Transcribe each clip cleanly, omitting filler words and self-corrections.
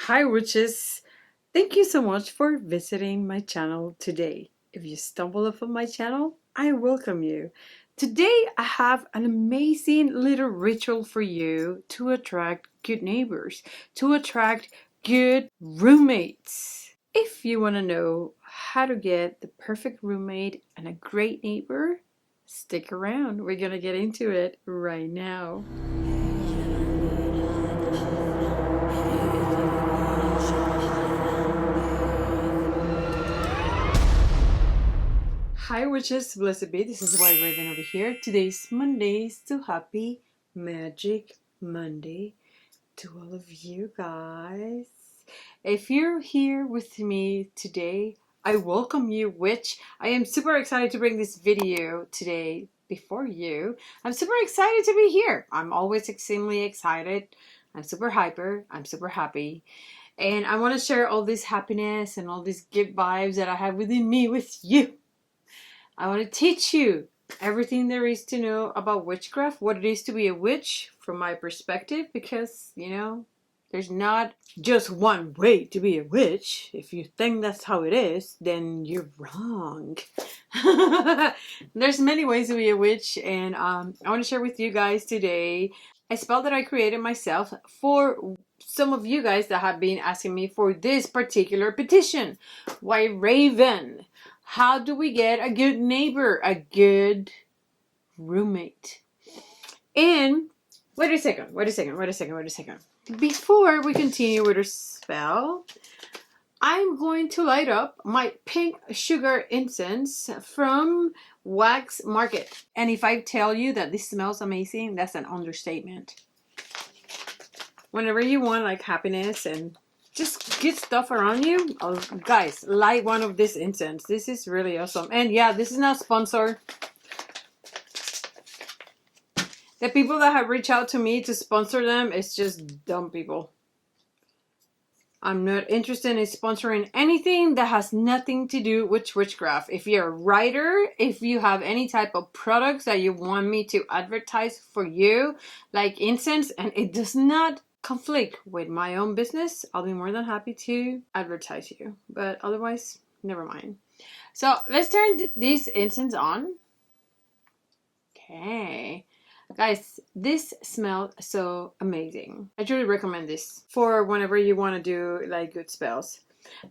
Hi witches! Thank you so much for visiting my channel today. If you stumble upon my channel, I welcome you. Today I have an amazing little ritual for you to attract good neighbors, to attract good roommates. If you want to know how to get the perfect roommate and a great neighbor, stick around. We're gonna get into it right now. Hi witches, blessed be. This is White Raven over here. Today's Monday, so happy Magic Monday to all of you guys. If you're here with me today, I welcome you, witch. I am super excited to bring this video today before you. I'm super excited to be here. I'm always extremely excited. I'm super hyper. I'm super happy. And I want to share all this happiness and all these good vibes that I have within me with you. I want to teach you everything there is to know about witchcraft, what it is to be a witch from my perspective, because, you know, there's not just one way to be a witch. If you think that's how it is, then you're wrong. There's many ways to be a witch, and I want to share with you guys today a spell that I created myself for some of you guys that have been asking me for this particular petition. White Raven, how do we get a good neighbor, a good roommate? And wait a second. Before we continue with our spell, I'm going to light up my pink sugar incense from Wax Market. And if I tell you that this smells amazing, that's an understatement. Whenever you want like happiness and just good stuff around you, guys, light one of this incense. This is really awesome. And yeah, this is not sponsored. The people that have reached out to me to sponsor them, it's just dumb people. I'm not interested in sponsoring anything that has nothing to do with witchcraft. If you're a writer, if you have any type of products that you want me to advertise for you, like incense, and it does not conflict with my own business, I'll be more than happy to advertise you. But otherwise, never mind. So let's turn this incense on. Okay. Guys, this smells so amazing. I truly recommend this for whenever you want to do like good spells.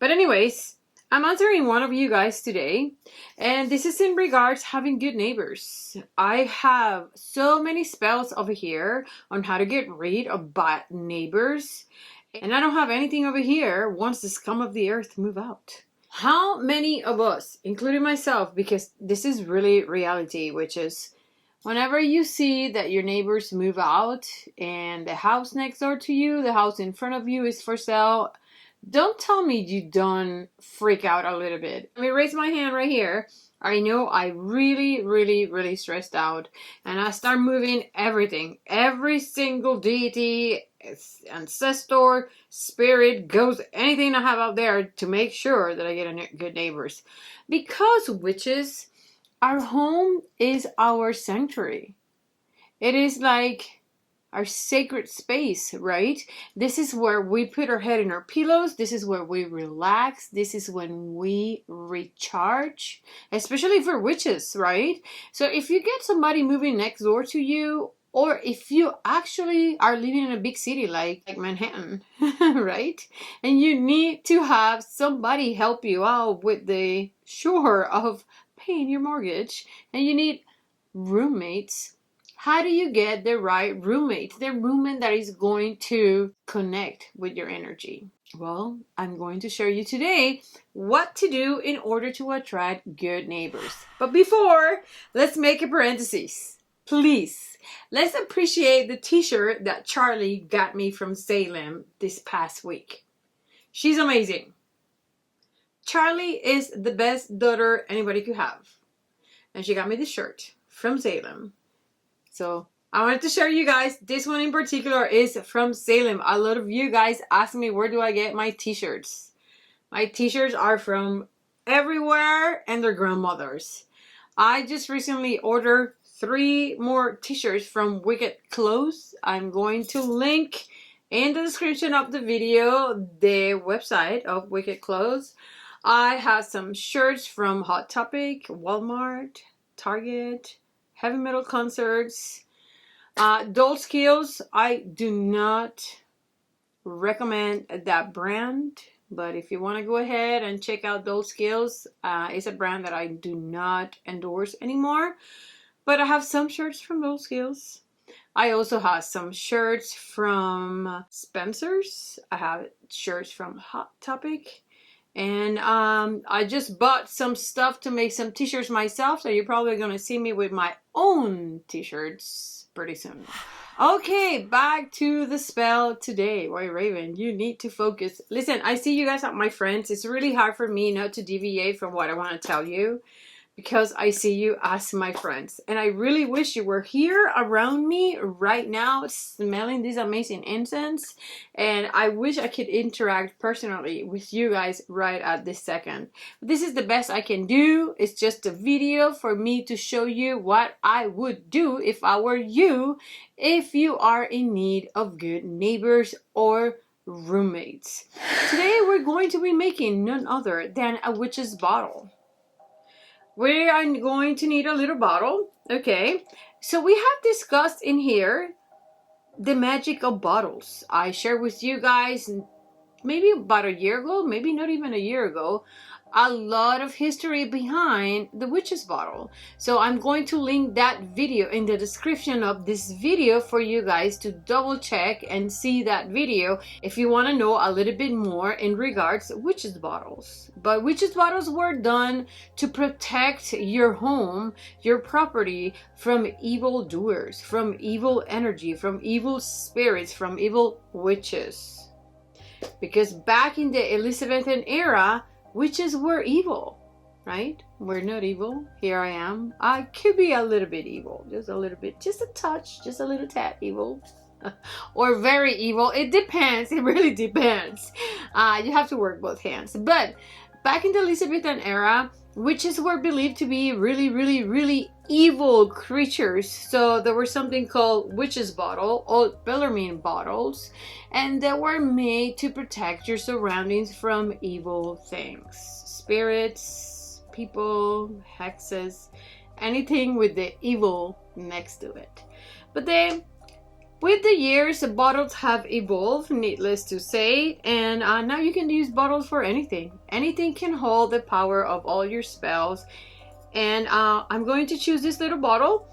But anyways, I'm answering one of you guys today, and this is in regards having good neighbors. I have so many spells over here on how to get rid of bad neighbors, and I don't have anything over here once the scum of the earth move out. How many of us, including myself, because this is really reality, which is whenever you see that your neighbors move out and the house next door to you, the house in front of you is for sale, don't tell me you don't freak out a little bit. Let me raise my hand right here. I know I really stressed out, and I start moving everything. Every single deity, ancestor, spirit, ghost, anything I have out there to make sure that I get good neighbors. Because witches, our home is our sanctuary. It is like our sacred space, right? This is where we put our head in our pillows. This is where we relax. This is when we recharge, especially for witches, right? So if you get somebody moving next door to you, or if you actually are living in a big city like Manhattan, right? And you need to have somebody help you out with the chore of paying your mortgage, and you need roommates. How do you get the right roommate? The roommate that is going to connect with your energy. Well, I'm going to show you today what to do in order to attract good neighbors. But before, let's make a parenthesis. Please, let's appreciate the t-shirt that Charlie got me from Salem this past week. She's amazing. Charlie is the best daughter anybody could have. And she got me this shirt from Salem. So I wanted to share you guys. This one in particular is from Salem. A lot of you guys ask me, where do I get my t-shirts? My t-shirts are from everywhere and their grandmothers. I just recently ordered 3 more t-shirts from Wicked Clothes. I'm going to link in the description of the video the website of Wicked Clothes. I have some shirts from Hot Topic, Walmart, Target, Heavy Metal Concerts, Doll Skills. I do not recommend that brand, but if you want to go ahead and check out Doll Skills, it's a brand that I do not endorse anymore. But I have some shirts from Doll Skills. I also have some shirts from Spencer's. I have shirts from Hot Topic. And I just bought some stuff to make some t-shirts myself. So you're probably going to see me with my own t-shirts pretty soon. Okay, back to the spell today. White Raven, you need to focus. Listen, I see you guys are my friends. It's really hard for me not to deviate from what I want to tell you, because I see you as my friends. And I really wish you were here around me right now, smelling this amazing incense. And I wish I could interact personally with you guys right at this second. But this is the best I can do. It's just a video for me to show you what I would do if I were you, if you are in need of good neighbors or roommates. Today we're going to be making none other than a witch's bottle. We are going to need a little bottle. Okay, so we have discussed in here the magic of bottles. I shared with you guys maybe about a year ago, maybe not even a year ago, a lot of history behind the witch's bottle. So I'm going to link that video in the description of this video for you guys to double check and see that video if you want to know a little bit more in regards to witch's bottles. But witch's bottles were done to protect your home, your property from evil doers, from evil energy, from evil spirits, from evil witches. Because back in the Elizabethan era, witches were evil, right? We're not evil. Here I am. I could be a little bit evil. Just a little bit. Just a touch. Just a little tad evil. Or very evil. It depends. It really depends. You have to work both hands. But back in the Elizabethan era, witches were believed to be really evil creatures. So there was something called witch's bottle, old Bellarmine bottles, and they were made to protect your surroundings from evil things. Spirits, people, hexes, anything with the evil next to it. But then with the years, the bottles have evolved, needless to say, and now you can use bottles for anything. Anything can hold the power of all your spells. And I'm going to choose this little bottle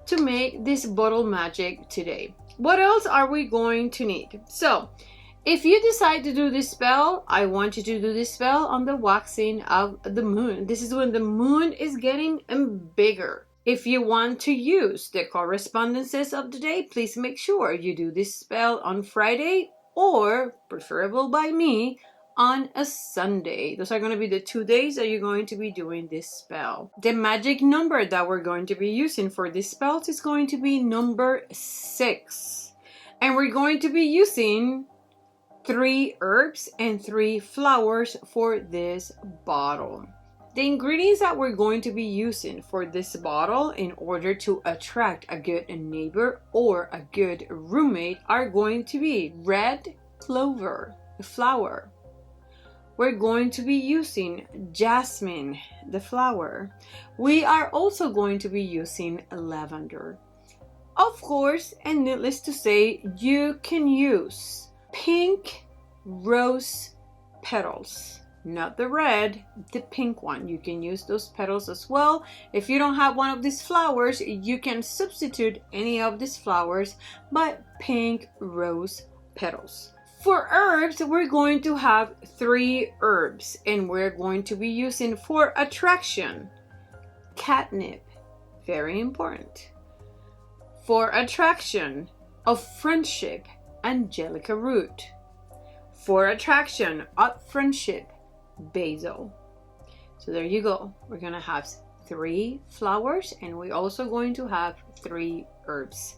to make this bottle magic today. What else are we going to need? So, if you decide to do this spell, I want you to do this spell on the waxing of the moon. This is when the moon is getting bigger. If you want to use the correspondences of the day, please make sure you do this spell on Friday or, preferable by me, on a Sunday. Those are going to be the 2 days that you're going to be doing this spell. The magic number that we're going to be using for this spell is going to be number 6. And we're going to be using 3 herbs and 3 flowers for this bottle. The ingredients that we're going to be using for this bottle in order to attract a good neighbor or a good roommate are going to be red clover, the flower. We're going to be using jasmine, the flower. We are also going to be using lavender. Of course, and needless to say, you can use pink rose petals. Not the red, the pink one. You can use those petals as well. If you don't have one of these flowers, you can substitute any of these flowers by pink rose petals. For herbs, we're going to have 3 herbs, and we're going to be using for attraction catnip, very important. For attraction of friendship, Angelica Root. For attraction of friendship, Basil. So there you go. We're gonna have 3 flowers, and we're also going to have 3 herbs.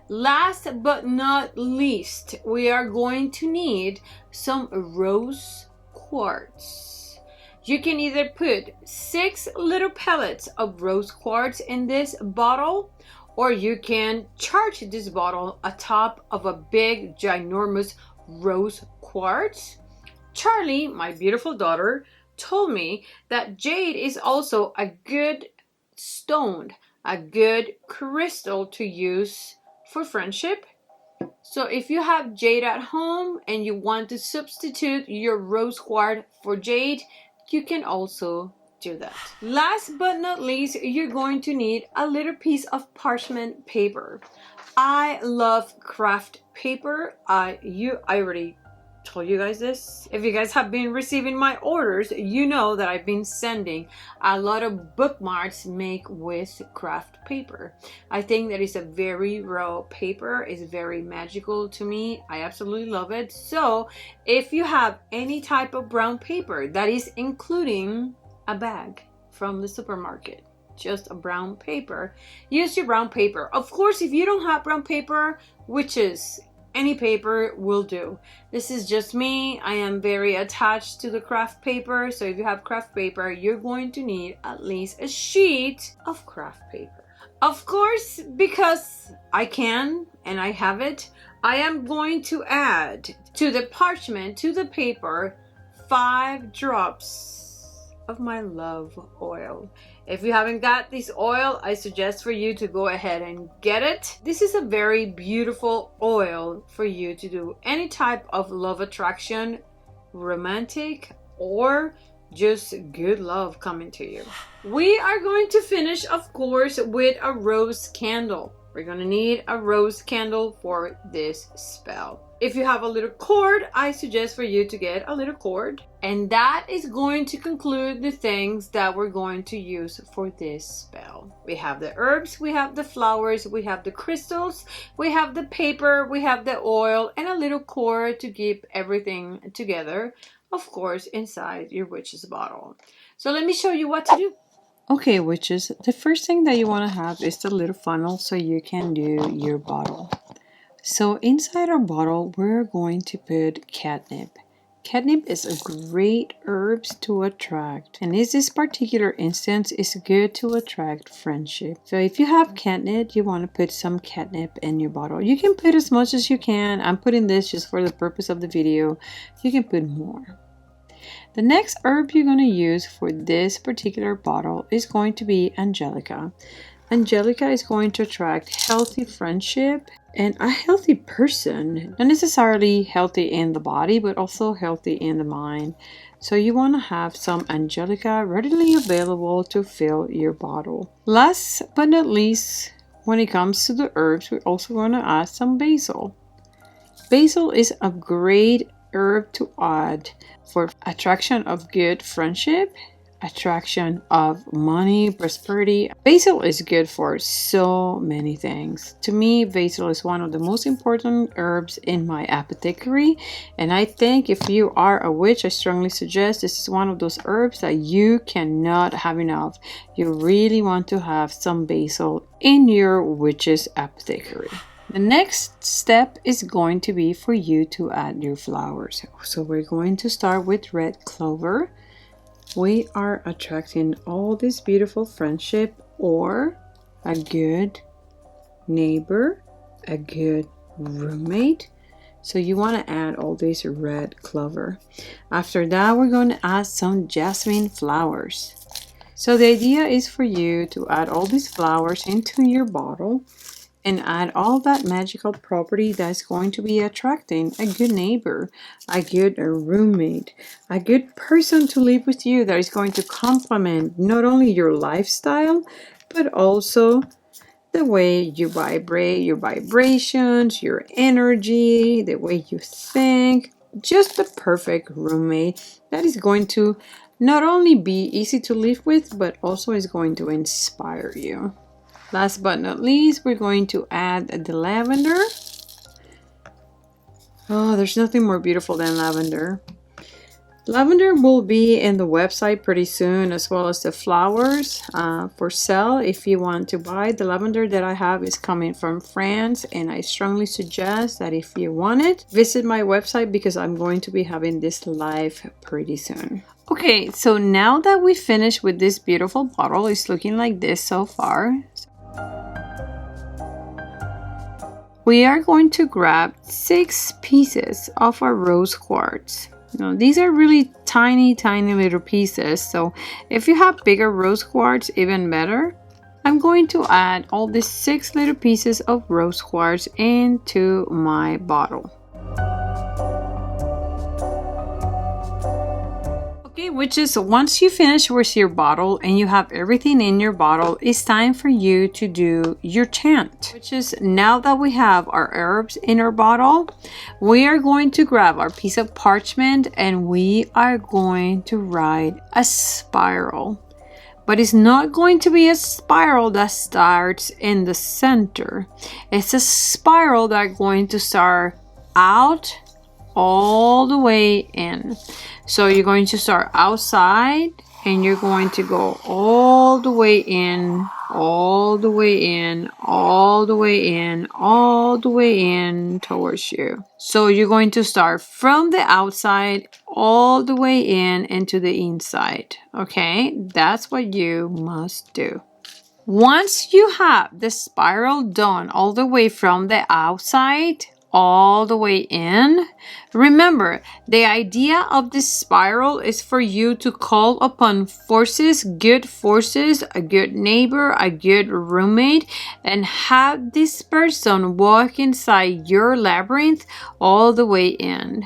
Last but not least, we are going to need some rose quartz. You can either put 6 little pellets of rose quartz in this bottle, or you can charge this bottle atop of a big ginormous rose quartz. Charlie, my beautiful daughter, told me that jade is also a good stone, a good crystal to use for friendship. So if you have jade at home and you want to substitute your rose quartz for jade, you can also do that. Last but not least, you're going to need a little piece of parchment paper. I love craft paper. I already told you guys this. If you guys have been receiving my orders, you know that I've been sending a lot of bookmarks made with craft paper. I think that is a very raw paper. It's very magical to me. I absolutely love it. So if you have any type of brown paper, that is including a bag from the supermarket, just a brown paper, use your brown paper. Of course, if you don't have brown paper, which is any paper will do. This is just me. I am very attached to the craft paper. So if you have craft paper, you're going to need at least a sheet of craft paper. Of course, because I can and I have it, I am going to add to the parchment, to the paper, 5 drops of my love oil. If you haven't got this oil, I suggest for you to go ahead and get it. This is a very beautiful oil for you to do any type of love attraction, romantic, or just good love coming to you. We are going to finish, of course, with a rose candle. We're gonna need a rose candle for this spell. If you have a little cord, I suggest for you to get a little cord. And that is going to conclude the things that we're going to use for this spell. We have the herbs, we have the flowers, we have the crystals, we have the paper, we have the oil, and a little cord to keep everything together, of course, inside your witch's bottle. So let me show you what to do. Okay, witches, the first thing that you want to have is the little funnel so you can do your bottle. So inside our bottle, we're going to put catnip. Catnip is a great herb to attract, and in this particular instance, it's good to attract friendship. So if you have catnip, you want to put some catnip in your bottle. You can put as much as you can. I'm putting this just for the purpose of the video. You can put more. The next herb you're going to use for this particular bottle is going to be Angelica. Angelica is going to attract healthy friendship and a healthy person. Not necessarily healthy in the body, but also healthy in the mind. So you want to have some Angelica readily available to fill your bottle. Last but not least, when it comes to the herbs, we're also going to add some basil. Basil is a great herb to add for attraction of good friendship, attraction of money, prosperity. Basil is good for so many things. To me, basil is one of the most important herbs in my apothecary, and I think if you are a witch, I strongly suggest this is one of those herbs that you cannot have enough. You really want to have some basil in your witch's apothecary. The next step is going to be for you to add your flowers. So we're going to start with red clover. We are attracting all this beautiful friendship or a good neighbor, a good roommate. So you want to add all this red clover. After that, we're going to add some jasmine flowers. So the idea is for you to add all these flowers into your bottle and add all that magical property that's going to be attracting a good neighbor, a good roommate, a good person to live with you that is going to complement not only your lifestyle, but also the way you vibrate, your vibrations, your energy, the way you think. Just the perfect roommate that is going to not only be easy to live with, but also is going to inspire you. Last but not least, we're going to add the lavender. Oh, there's nothing more beautiful than lavender. Lavender will be in the website pretty soon, as well as the flowers for sale. If you want to buy the lavender that I have is coming from France, and I strongly suggest that if you want it, visit my website because I'm going to be having this live pretty soon. Okay, so now that we finished with this beautiful bottle, it's looking like this so far. we are going to grab 6 pieces of our rose quartz. Now, these are really tiny little pieces, so if you have bigger rose quartz, even better. I'm going to add all these 6 little pieces of rose quartz into my bottle. Okay, which is once you finish with your bottle and you have everything in your bottle, it's time for you to do your chant. Which is, now that we have our herbs in our bottle, we are going to grab our piece of parchment and we are going to write a spiral. But it's not going to be a spiral that starts in the center. It's a spiral that's going to start out all the way in. So you're going to start outside and you're going to go all the way in, all the way in, all the way in, all the way in towards you. So you're going to start from the outside all the way in into the inside. Okay, that's what you must do. Once you have the spiral done all the way from the outside all the way in, remember, the idea of this spiral is for you to call upon forces, a good neighbor, a good roommate, and have this person walk inside your labyrinth all the way in.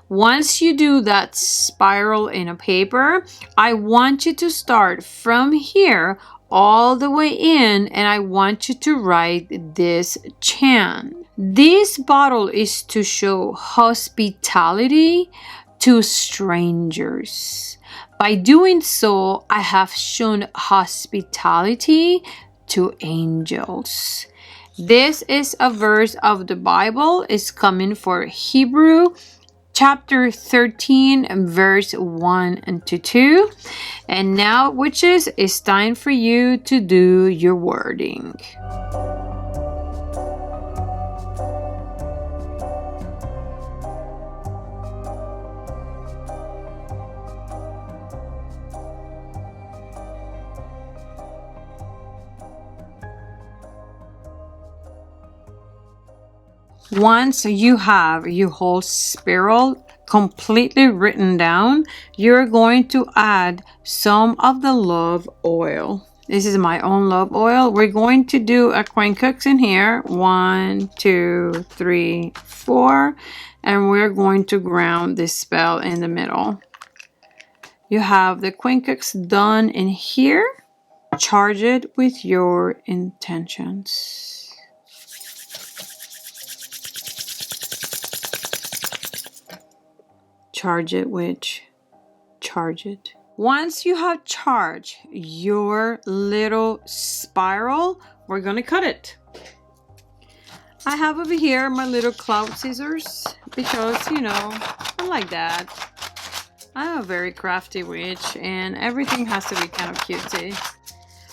Once you do that spiral in a paper, I want you to start from here all the way in, and I want you to write this chant. This bottle is to show hospitality to strangers. By doing so, I have shown hospitality to angels. This is a verse of the Bible. It's coming for Hebrew chapter 13, verse 1 and 2. And now, witches, it's time for you to do your wording. Once you have your whole spiral completely written down, you're going to add some of the love oil. This is my own love oil. We're going to do a Quincunx in here. 1, 2, 3, 4. And we're going to ground this spell in the middle. You have the Quincunx done in here. Charge it with your intentions. Charge it, witch. Charge it. Once you have charged your little spiral, we're gonna cut it. I have over here my little cloud scissors because, you know, I like that. I'm a very crafty witch and everything has to be kind of cutesy.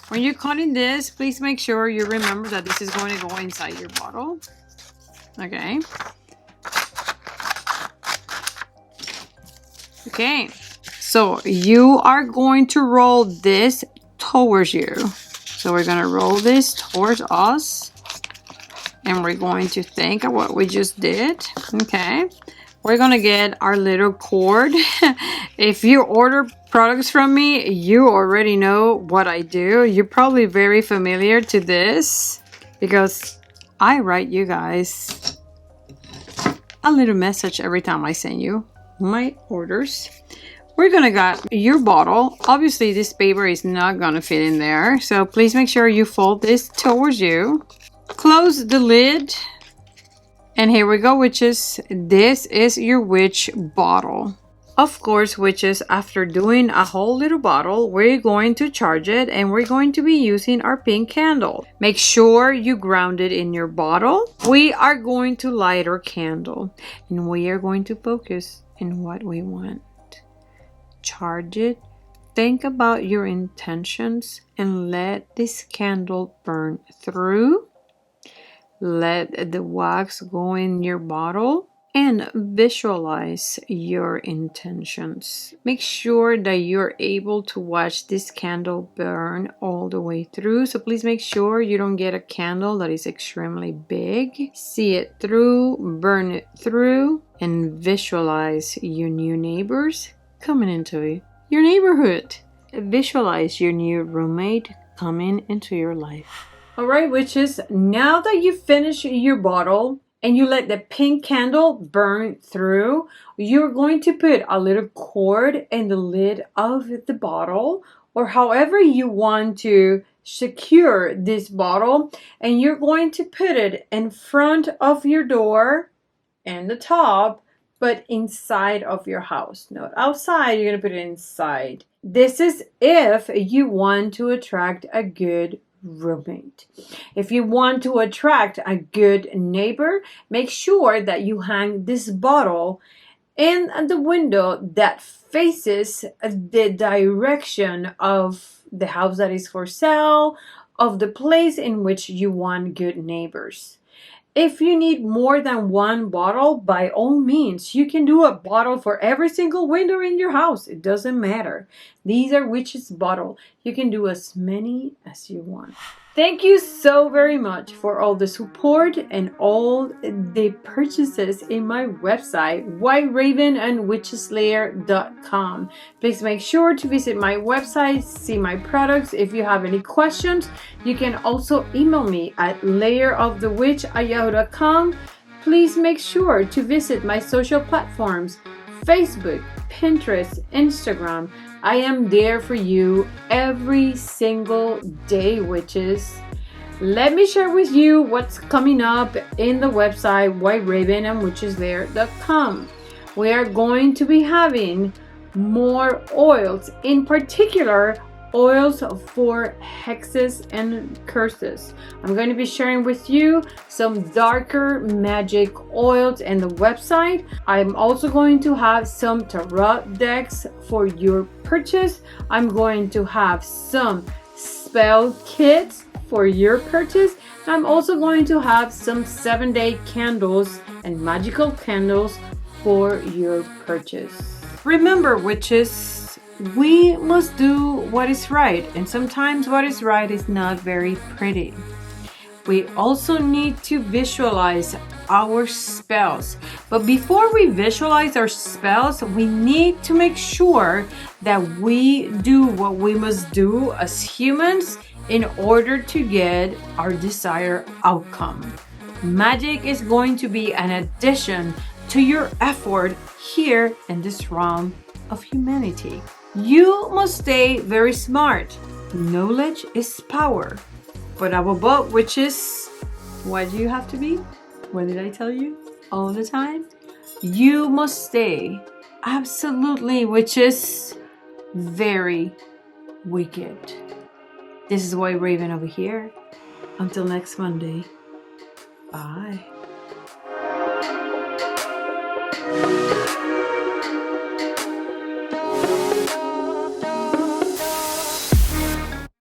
When you're cutting this, please make sure you remember that this is going to go inside your bottle. Okay. Okay, so you are going to roll this towards you. So we're going to roll this towards us. And we're going to think of what we just did. Okay, we're going to get our little cord. If you order products from me, you already know what I do. You're probably very familiar to this because I write you guys a little message every time I send you my orders. We're gonna got your bottle. Obviously this paper is not gonna fit in there, so please make sure you fold this towards you. Close the lid, and here we go, witches. This is your witch bottle. Of course, witches, after doing a whole little bottle, we're going to charge it and we're going to be using our pink candle. Make sure you ground it in your bottle. We are going to light our candle and we are going to focus in what we want. Charge it. Think about your intentions and let this candle burn through. Let the wax go in your bottle. and visualize your intentions. Make sure that you're able to watch this candle burn all the way through. So please make sure you don't get a candle that is extremely big. See it through, burn it through, and visualize your new neighbors coming into your neighborhood. Visualize your new roommate coming into your life. Alright, witches, now that you finish your bottle and you let the pink candle burn through, you're going to put a little cord in the lid of the bottle, or however you want to secure this bottle, and you're going to put it in front of your door and the top, but inside of your house. Not outside, you're going to put it inside. This is if you want to attract a good roommate. If you want to attract a good neighbor, make sure that you hang this bottle in the window that faces the direction of the house that is for sale, of the place in which you want good neighbors. If you need more than one bottle, by all means, you can do a bottle for every single window in your house. It doesn't matter. These are witches' bottle. You can do as many as you want. Thank you so very much for all the support and all the purchases in my website, whiteravenandwitcheslayer.com. Please make sure to visit my website, see my products. If you have any questions, you can also email me at layerofthewitch@yahoo.com. Please make sure to visit my social platforms, Facebook, Pinterest, Instagram. I am there for you every single day, witches. Let me share with you what's coming up in the website, whiteravenandwitcheslayer.com. We are going to be having more oils, in particular oils for hexes and curses. I'm going to be sharing with you some darker magic oils in the website. I'm also going to have some tarot decks for your purchase. I'm going to have some spell kits for your purchase. I'm also going to have some 7-day candles and magical candles for your purchase. Remember, witches, we must do what is right, and sometimes what is right is not very pretty. We also need to visualize our spells. But before we visualize our spells, we need to make sure that we do what we must do as humans in order to get our desired outcome. Magic is going to be an addition to your effort here in this realm of humanity. You must stay very smart. Knowledge is power. But above, which is what you have to be? What did I tell you all the time? You must stay absolutely, which is very wicked. This is White Raven over here. Until next Monday. Bye.